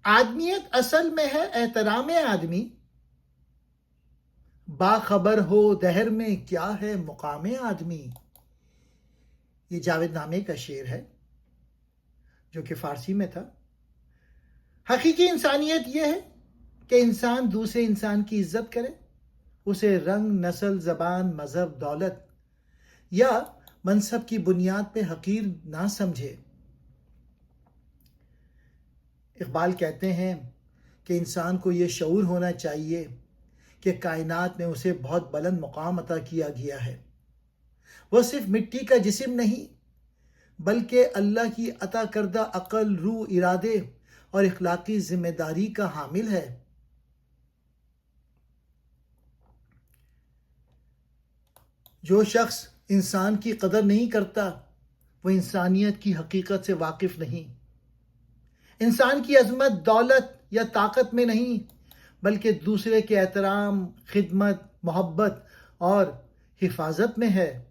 آدمیت اصل میں ہے احترام آدمی، باخبر ہو دہر میں کیا ہے مقام آدمی۔ یہ جاوید نامے کا شعر ہے جو کہ فارسی میں تھا۔ حقیقی انسانیت یہ ہے کہ انسان دوسرے انسان کی عزت کرے، اسے رنگ، نسل، زبان، مذہب، دولت یا منصب کی بنیاد پہ حقیر نہ سمجھے۔ اقبال کہتے ہیں کہ انسان کو یہ شعور ہونا چاہیے کہ کائنات میں اسے بہت بلند مقام عطا کیا گیا ہے۔ وہ صرف مٹی کا جسم نہیں بلکہ اللہ کی عطا کردہ عقل، روح، ارادے اور اخلاقی ذمہ داری کا حامل ہے۔ جو شخص انسان کی قدر نہیں کرتا وہ انسانیت کی حقیقت سے واقف نہیں۔ انسان کی عظمت دولت یا طاقت میں نہیں بلکہ دوسرے کے احترام، خدمت، محبت اور حفاظت میں ہے۔